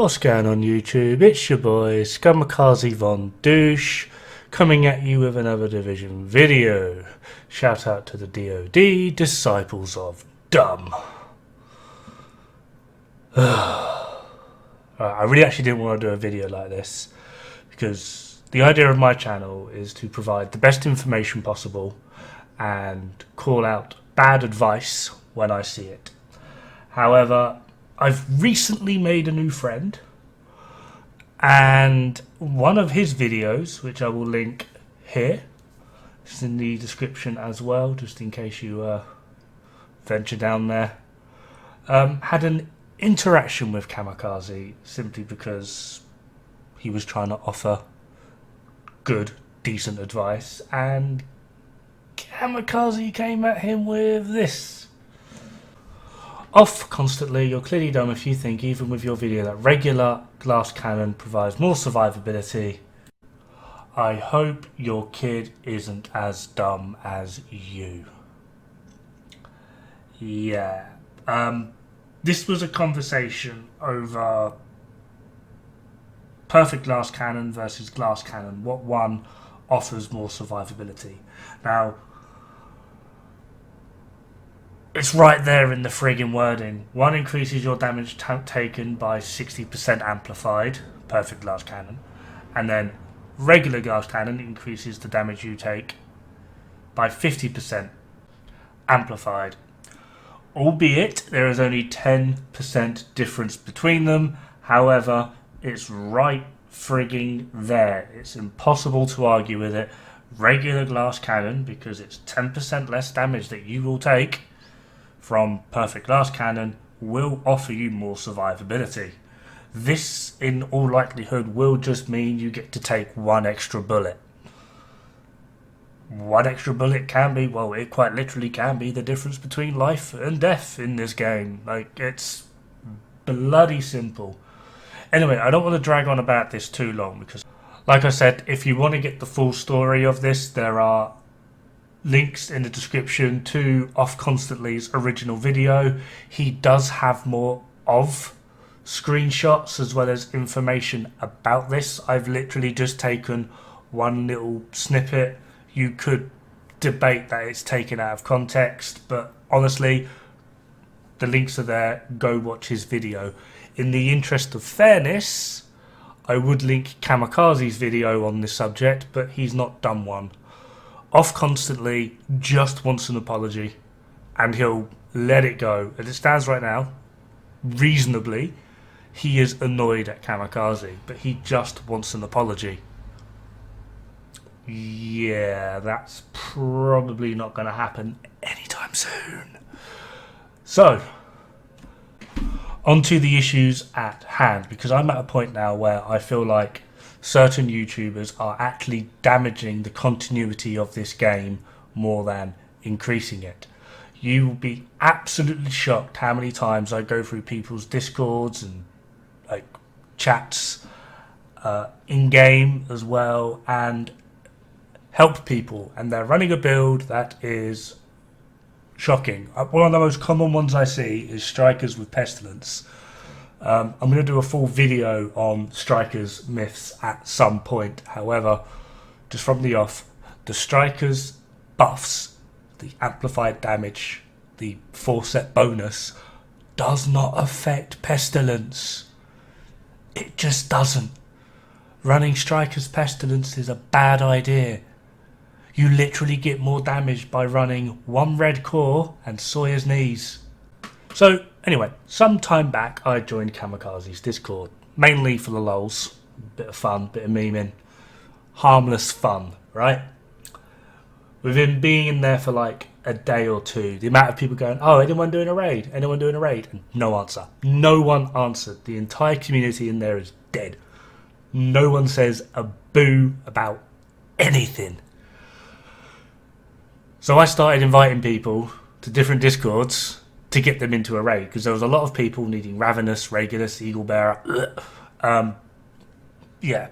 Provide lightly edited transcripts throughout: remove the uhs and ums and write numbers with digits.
What's going on YouTube? It's your boy Scumikaze VonDouche coming at you with another Division video. Shout out to the DoD, Disciples of Dumb. I really actually didn't want to do a video like this because the idea of my channel is to provide the best information possible and call out bad advice when I see it. However, I've recently made a new friend, and one of his videos, which I will link here, is in the description as well, just in case you venture down there, had an interaction with Scumikaze simply because he was trying to offer good, decent advice, and Scumikaze came at him with this. Off constantly, you're clearly dumb if you think, even with your video, that regular glass cannon provides more survivability. I hope your kid isn't as dumb as you. Yeah. This was a conversation over perfect glass cannon versus glass cannon. What one offers more survivability? Now, it's right there in the friggin' wording. One increases your damage taken by 60% amplified, perfect glass cannon. And then regular glass cannon increases the damage you take by 50% amplified. Albeit, there is only 10% difference between them. However, it's right frigging there. It's impossible to argue with it. Regular glass cannon, because it's 10% less damage that you will take from perfect glass cannon, will offer you more survivability. This, in all likelihood, will just mean you get to take one extra bullet. One extra bullet can be, well, it quite literally can be the difference between life and death in this game. Like, it's bloody simple. Anyway, I don't want to drag on about this too long because, like I said, if you want to get the full story of this, there are links in the description to Off Constantly's original video. He does have more of screenshots as well as information about this. I've literally just taken one little snippet. You could debate that it's taken out of context, but honestly, the links are there. Go watch his video. In the interest of fairness, I would link Scumikaze's video on this subject, but he's not done one. Off Constantly just wants an apology, and he'll let it go. As it stands right now, reasonably, he is annoyed at Scumikaze, but he just wants an apology. Yeah, that's probably not going to happen anytime soon. So, on to the issues at hand, because I'm at a point now where I feel like certain YouTubers are actually damaging the continuity of this game more than increasing it. You will be absolutely shocked how many times I go through people's Discords and like chats in game as well and help people, and they're running a build that is shocking. One of the most common ones I see is strikers with pestilence. I'm going to do a full video on strikers myths at some point. However, just from the off, the strikers buffs, the amplified damage, the 4-set bonus does not affect pestilence. It just doesn't. Running strikers pestilence is a bad idea. You literally get more damage by running one red core and Sawyer's knees. So, anyway, some time back I joined Scumikaze's Discord, mainly for the lols, bit of fun, bit of memeing, harmless fun, right? With him being in there for like a day or two, the amount of people going, oh, anyone doing a raid? Anyone doing a raid? And no answer. No one answered. The entire community in there is dead. No one says a boo about anything. So I started inviting people to different Discords to get them into a raid, because there was a lot of people needing Ravenous, Regulus, Eagle Bearer. Yeah.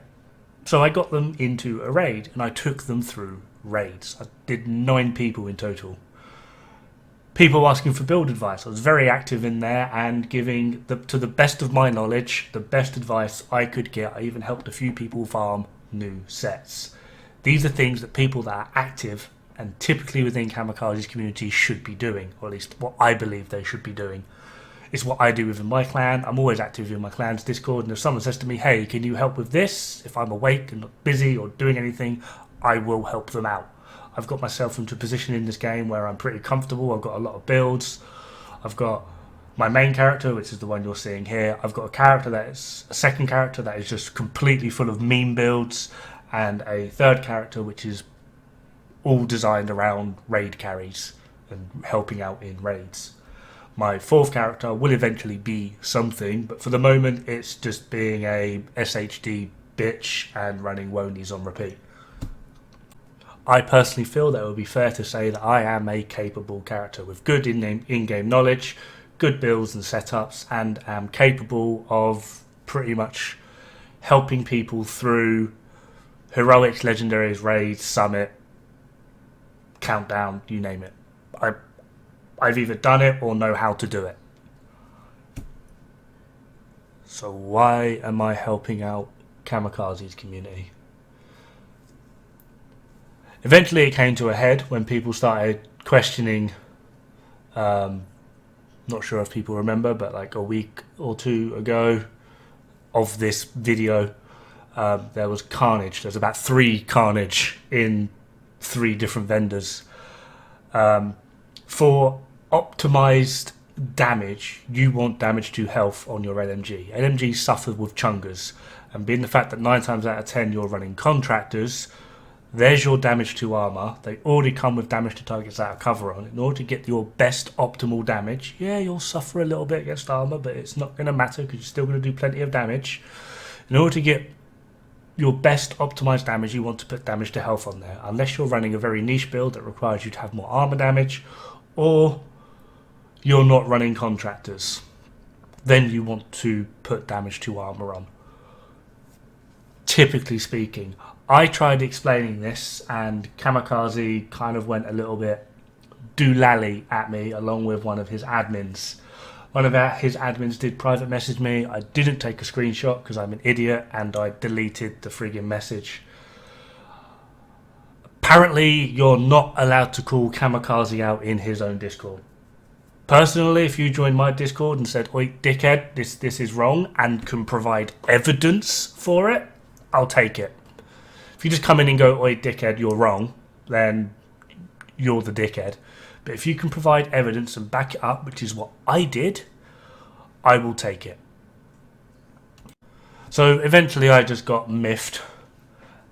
So I got them into a raid, and I took them through raids. I did 9 people in total. people asking for build advice. I was very active in there and giving, to the best of my knowledge, the best advice I could get. I even helped a few people farm new sets. These are things that people that are active and typically within Scumikaze's community should be doing, or at least what I believe they should be doing. It's what I do within my clan. I'm always active in my clan's Discord, and if someone says to me, hey, can you help with this? If I'm awake and not busy or doing anything, I will help them out. I've got myself into a position in this game where I'm pretty comfortable. I've got a lot of builds. I've got my main character, which is the one you're seeing here. I've got a second character that is just completely full of meme builds, and a third character which is all designed around raid carries and helping out in raids. My fourth character will eventually be something, but for the moment it's just being a SHD bitch and running Wonies on repeat. I personally feel that it would be fair to say that I am a capable character with good in-game knowledge, good builds and setups, and am capable of pretty much helping people through heroics, legendaries, raids, summit, countdown, you name it. I've either done it or know how to do it. So why am I helping out Scumikaze's community? Eventually it came to a head when people started questioning, not sure if people remember, but like a week or two ago of this video, there was carnage. There's about 3 carnage in 3 different vendors. For optimized damage, you want damage to health on your LMG. LMG suffer with chungers, and being the fact that 9 times out of 10 you're running contractors, there's your damage to armor. They already come with damage to targets that are cover on. In order to get your best optimal damage, yeah, you'll suffer a little bit against armor, but it's not going to matter because you're still going to do plenty of damage. In order to get your best optimized damage, you want to put damage to health on there, unless you're running a very niche build that requires you to have more armor damage, or you're not running contractors. Then you want to put damage to armor on. Typically speaking, I tried explaining this and Scumikaze kind of went a little bit doolally at me, along with one of his admins. One of his admins did private message me. I didn't take a screenshot because I'm an idiot, and I deleted the friggin' message. Apparently, you're not allowed to call Scumikaze out in his own Discord. Personally, if you joined my Discord and said, oi, dickhead, this is wrong, and can provide evidence for it, I'll take it. If you just come in and go, oi, dickhead, you're wrong, then you're the dickhead. But if you can provide evidence and back it up, which is what I did, I will take it. So eventually I just got miffed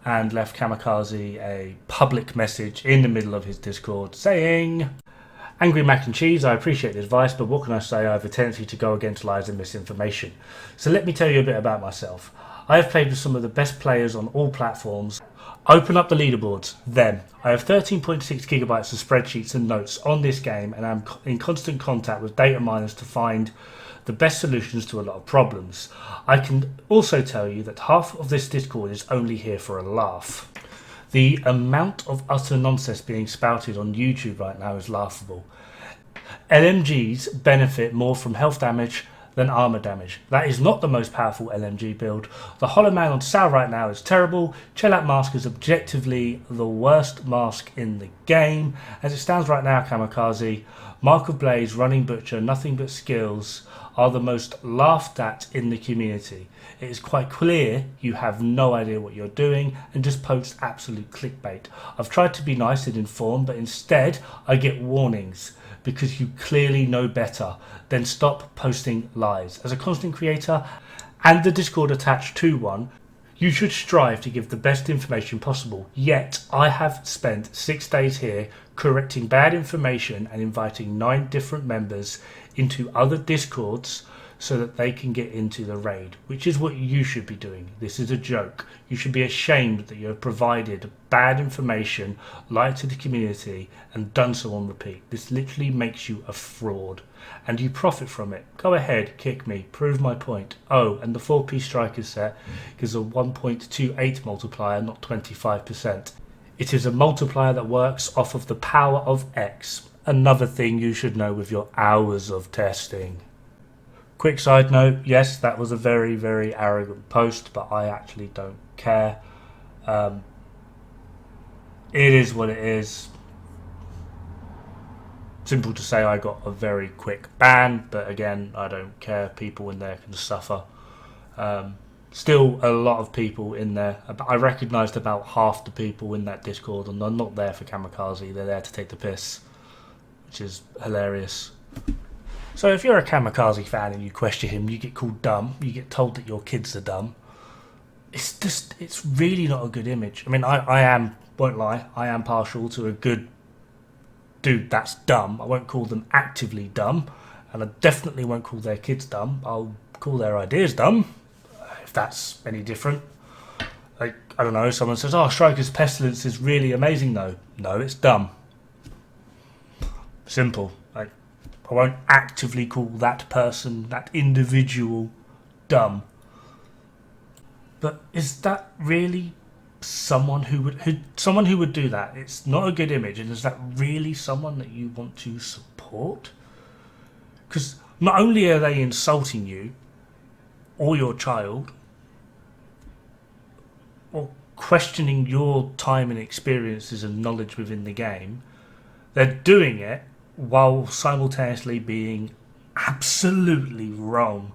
and left Scumikaze a public message in the middle of his Discord saying, Angry Mac and Cheese, I appreciate the advice, but what can I say? I have a tendency to go against lies and misinformation. So let me tell you a bit about myself. I have played with some of the best players on all platforms. Open up the leaderboards. Then, I have 13.6 gigabytes of spreadsheets and notes on this game, and I'm in constant contact with data miners to find the best solutions to a lot of problems. I can also tell you that half of this Discord is only here for a laugh. The amount of utter nonsense being spouted on YouTube right now is laughable. LMGs benefit more from health damage than armor damage. That is not the most powerful LMG build. The Hollow Man on sale right now is terrible. Chellac Mask is objectively the worst mask in the game. As it stands right now, Scumikaze, Mark of Blaze, Running Butcher, Nothing But Skills are the most laughed at in the community. It is quite clear you have no idea what you're doing and just post absolute clickbait. I've tried to be nice and informed, but instead I get warnings because you clearly know better. Then stop posting lies. As a content creator and the Discord attached to one, you should strive to give the best information possible. Yet I have spent 6 days here correcting bad information and inviting 9 different members into other Discords so that they can get into the raid, which is what you should be doing. This is a joke. You should be ashamed that you have provided bad information, lied to the community, and done so on repeat. This literally makes you a fraud, and you profit from it. Go ahead, kick me, prove my point. Oh, and the 4-piece striker set is a 1.28 multiplier, not 25%. It is a multiplier that works off of the power of X. another thing you should know with your hours of testing. Quick side note, yes, that was a very, very arrogant post, but I actually don't care. It is what it is. Simple to say, I got a very quick ban, but again, I don't care. People in there can suffer. Still a lot of people in there. I recognised about half the people in that Discord, and they're not there for Scumikaze, they're there to take the piss, which is hilarious. So if you're a Scumikaze fan and you question him, you get called dumb, you get told that your kids are dumb. It's really not a good image. I mean, won't lie, I am partial to a good dude that's dumb. I won't call them actively dumb, and I definitely won't call their kids dumb. I'll call their ideas dumb, if that's any different. Like, I don't know, someone says, oh, Striker's Pestilence is really amazing, though. No, it's dumb. Simple. Like, I won't actively call that person, that individual, dumb. But is that really someone who would do that? It's not a good image, and is that really someone that you want to support? Because not only are they insulting you or your child, or questioning your time and experiences and knowledge within the game, they're doing it while simultaneously being absolutely wrong.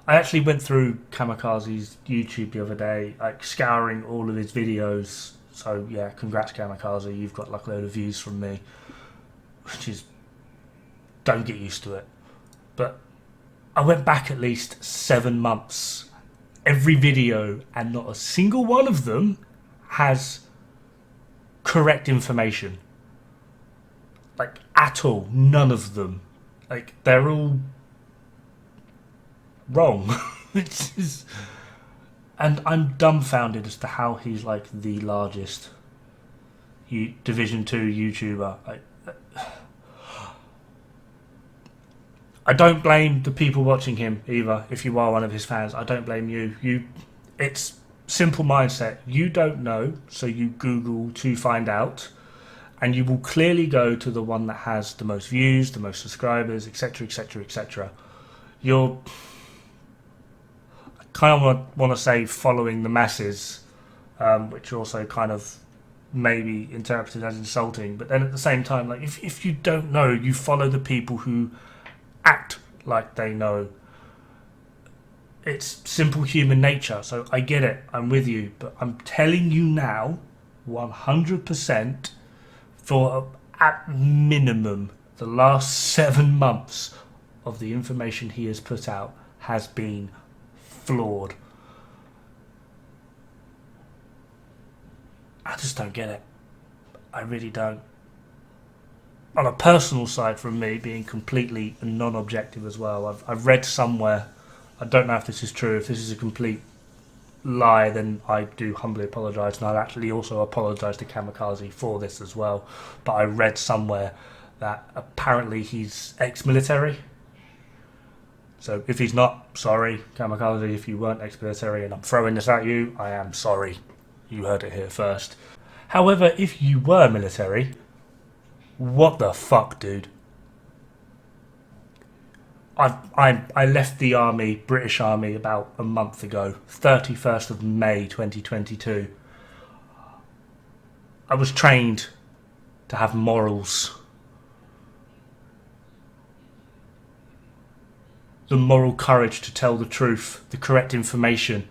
I actually went through Scumikaze's YouTube the other day, like scouring all of his videos. So yeah, congrats Scumikaze, you've got like a load of views from me, which is, don't get used to it. But I went back at least 7 months, every video, and not a single one of them has correct information. Like, at all, none of them. Like, they're all wrong. And I'm dumbfounded as to how he's like the largest Division 2 YouTuber. I don't blame the people watching him either. If you are one of his fans, I don't blame you. It's simple mindset. You don't know, so you Google to find out, and you will clearly go to the one that has the most views, the most subscribers, etc, etc, etc. You're kind of want to say following the masses, which also kind of maybe interpreted as insulting. But then at the same time, like if you don't know, you follow the people who act like they know. It's simple human nature. So I get it. I'm with you. But I'm telling you now, 100%, for at minimum the last 7 months of the information he has put out has been flawed. I just don't get it. I really don't. On a personal side, from me being completely non-objective as well, I've read somewhere, I don't know if this is true, if this is a complete lie, then I do humbly apologise, and I'll actually also apologise to Scumikaze for this as well. But I read somewhere that apparently he's ex-military. So if he's not, sorry, Scumikaze, if you weren't ex-military and I'm throwing this at you, I am sorry. You heard it here first. However, if you were military, what the fuck, dude? I left the army, British Army, about a month ago, 31st of May 2022. I was trained to have morals. The moral courage to tell the truth, the correct information.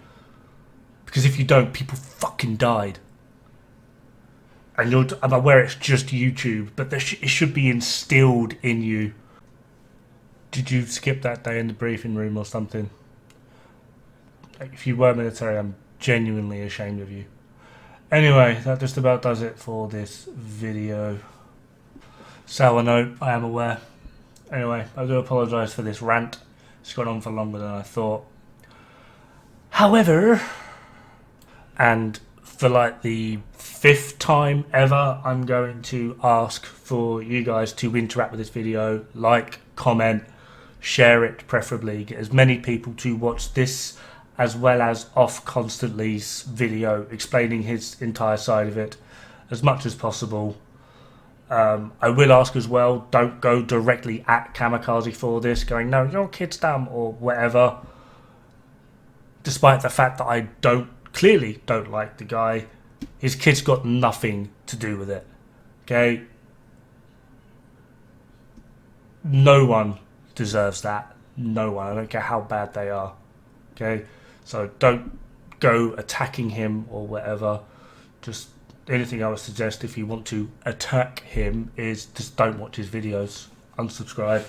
Because if you don't, people fucking died. And I'm aware it's just YouTube, but it should be instilled in you. Did you skip that day in the briefing room or something? If you were military, I'm genuinely ashamed of you. Anyway, that just about does it for this video. Sour note, I am aware. Anyway, I do apologise for this rant. It's gone on for longer than I thought. However, and for like the 5th time ever, I'm going to ask for you guys to interact with this video, like, comment, share it preferably, get as many people to watch this as well as Off Constantly's video explaining his entire side of it as much as possible. I will ask as well, don't go directly at Scumikaze for this, going, no, your kid's dumb or whatever. Despite the fact that I clearly don't like the guy, his kid's got nothing to do with it. Okay? No one deserves that. No one. I don't care how bad they are. Okay? So don't go attacking him or whatever. Just anything I would suggest if you want to attack him is just don't watch his videos. Unsubscribe.